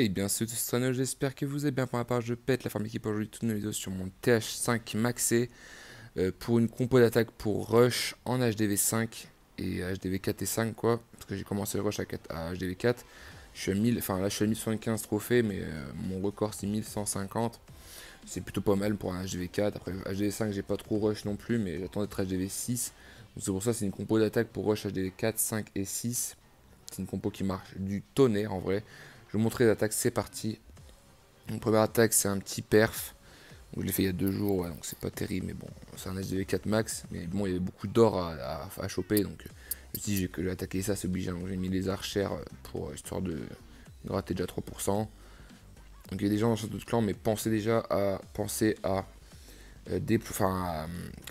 bien c'est Strano, j'espère que vous allez bien. Pour ma part, je pète la forme équipe aujourd'hui toutes nos vidéos sur mon TH5 maxé pour une compo d'attaque pour rush en HDV5 et HDV4 et 5 quoi, parce que j'ai commencé le rush à HDV4. Je suis à 1000, enfin là je suis à 1075 trophées, mais mon record c'est 1150. C'est plutôt pas mal pour un HDV4. Après HDV5 j'ai pas trop rush non plus, mais j'attends d'être HDV6. Donc c'est pour ça c'est une compo d'attaque pour rush HDV4, 5 et 6. C'est une compo qui marche du tonnerre en vrai. Je vais vous montrer les attaques, c'est parti. Mon première attaque c'est un petit perf. Donc, je l'ai fait il y a 2 jours, ouais, donc c'est pas terrible, mais bon, c'est un HDV4 max. Mais bon, il y avait beaucoup d'or à choper, donc je me suis dit que j'ai attaqué ça, c'est obligé. Donc j'ai mis les archères pour histoire de gratter déjà 3%. Donc il y a des gens dans Château de Clan, mais pensez déjà à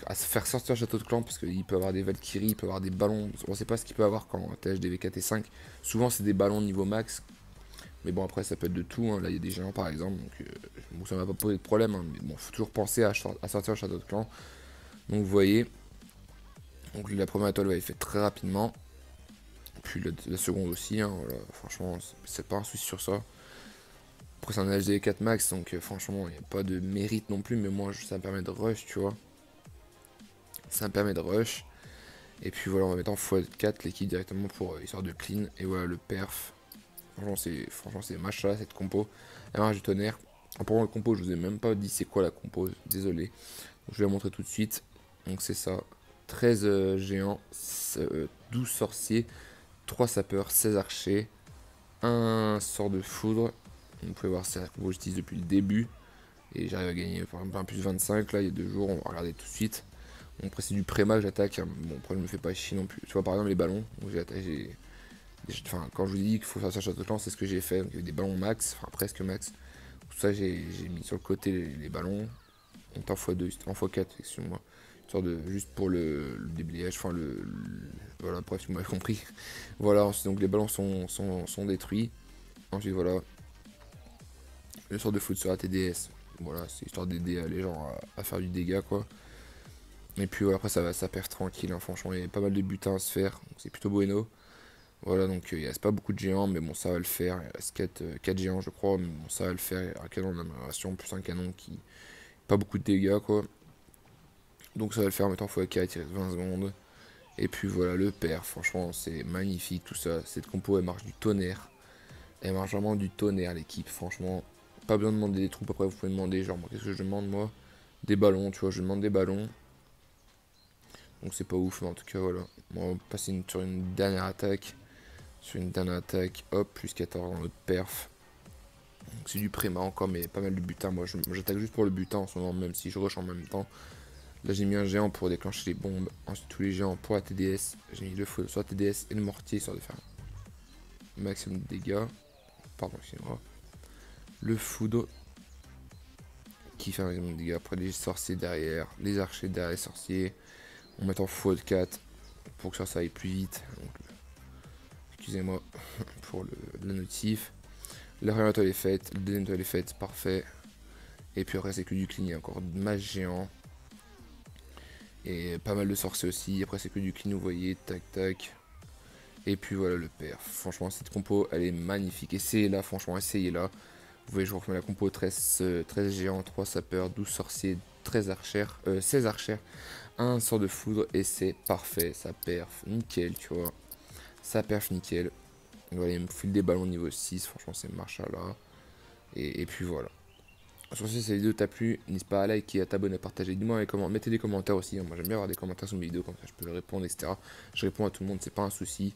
à se faire sortir le Château de Clan, parce qu'il peut avoir des Valkyries, il peut avoir des ballons. On sait pas ce qu'il peut avoir quand t'es HDV4 et 5. Souvent c'est des ballons niveau max. Mais bon, après ça peut être de tout, hein. Là il y a des géants par exemple, donc bon, ça m'a pas posé de problème, hein. Mais bon, faut toujours penser à sortir le Château de Clan. Donc vous voyez, donc la première étoile va être faite très rapidement. Puis la seconde aussi, hein, voilà. Franchement c'est pas un souci sur ça. Après c'est un HDV4 max, donc franchement il n'y a pas de mérite non plus, mais moi ça me permet de rush, tu vois. Ça me permet de rush. Et puis voilà, on va mettre en x4 l'équipe directement pour histoire de clean. Et voilà le perf. Franchement c'est machin cette compo. Elle marche du tonnerre. En parlant de compo, je vous ai même pas dit c'est quoi la compo, désolé. Donc, je vais la montrer tout de suite. Donc c'est ça. 13 géants, 12 sorciers, 3 sapeurs, 16 archers, un sort de foudre. Vous pouvez voir c'est la compo que j'utilise depuis le début. Et j'arrive à gagner par exemple un plus 25 là il y a 2 jours, on va regarder tout de suite. Bon, après c'est du pré-mag que j'attaque. Bon après je me fais pas chier non plus. Tu vois par exemple les ballons. Donc enfin, quand je vous dis qu'il faut faire ça Château de Clan, c'est ce que j'ai fait. Donc, il y avait des ballons max, enfin presque max. Tout ça, j'ai mis sur le côté les ballons. Donc en x2, en x4, excusez-moi. Histoire de juste pour le déblayage, enfin voilà, bref, vous m'avez compris. Voilà, ensuite, donc les ballons sont détruits. Ensuite, voilà. Le sort de foot sur la TDS. Voilà, c'est histoire d'aider les gens à faire du dégât, quoi. Et puis voilà, après, ça perd tranquille, hein. Franchement, il y a pas mal de butins à se faire. Donc c'est plutôt bueno. Voilà, donc il reste pas beaucoup de géants, mais bon, ça va le faire. Il reste 4 géants, je crois, mais bon, ça va le faire. Il y a un canon d'amélioration, plus un canon qui. Pas beaucoup de dégâts, quoi. Donc ça va le faire en mettant x4, il reste 20 secondes. Et puis voilà, le père, franchement, c'est magnifique tout ça. Cette compo, elle marche du tonnerre. Elle marche vraiment du tonnerre, l'équipe, franchement. Pas besoin de demander des troupes, après vous pouvez demander, genre, qu'est-ce que je demande, moi? Des ballons, tu vois, je demande des ballons. Donc c'est pas ouf, mais en tout cas, voilà. Bon, on va passer sur une dernière attaque. Sur une dernière attaque, hop, plus 14 dans notre perf. C'est du préma encore, mais pas mal de butin. Moi, j'attaque juste pour le butin en ce moment, même si je rush en même temps. Là, j'ai mis un géant pour déclencher les bombes. Ensuite, tous les géants pour la TDS. J'ai mis le feu sur la TDS et le mortier, histoire de faire un maximum de dégâts. Pardon, excusez-moi. Le foudre qui fait un maximum de dégâts. Après, les sorciers derrière, les archers derrière les sorciers. On met en x4 pour que ça aille plus vite. Donc, excusez-moi pour la notif. La première étoile est faite, la deuxième étoile est faite, parfait. Et puis après c'est que du clean, il y a encore de mage géant. Et pas mal de sorciers aussi, après c'est que du clean, vous voyez, tac tac. Et puis voilà le perf. Franchement cette compo elle est magnifique, essayez-la, franchement essayez-la. Vous voyez je vous refais la compo 13 géants, 3 sapeurs, 12 sorciers, 16 archères, un sort de foudre et c'est parfait, ça perf, nickel tu vois. Ça perf nickel. Voilà, il me file des ballons niveau 6, franchement c'est marcha là. Et puis voilà. Sur ce, si cette vidéo t'a plu, n'hésite pas à liker, à t'abonner, à partager. Dis-moi mettez des commentaires aussi, hein. Moi j'aime bien avoir des commentaires sur mes vidéos, comme ça je peux répondre, etc. Je réponds à tout le monde, c'est pas un souci.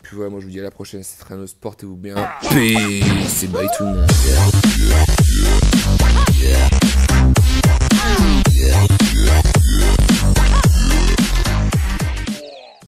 Puis voilà, moi je vous dis à la prochaine, c'est Strano, portez-vous bien. Peace et bye tout le monde.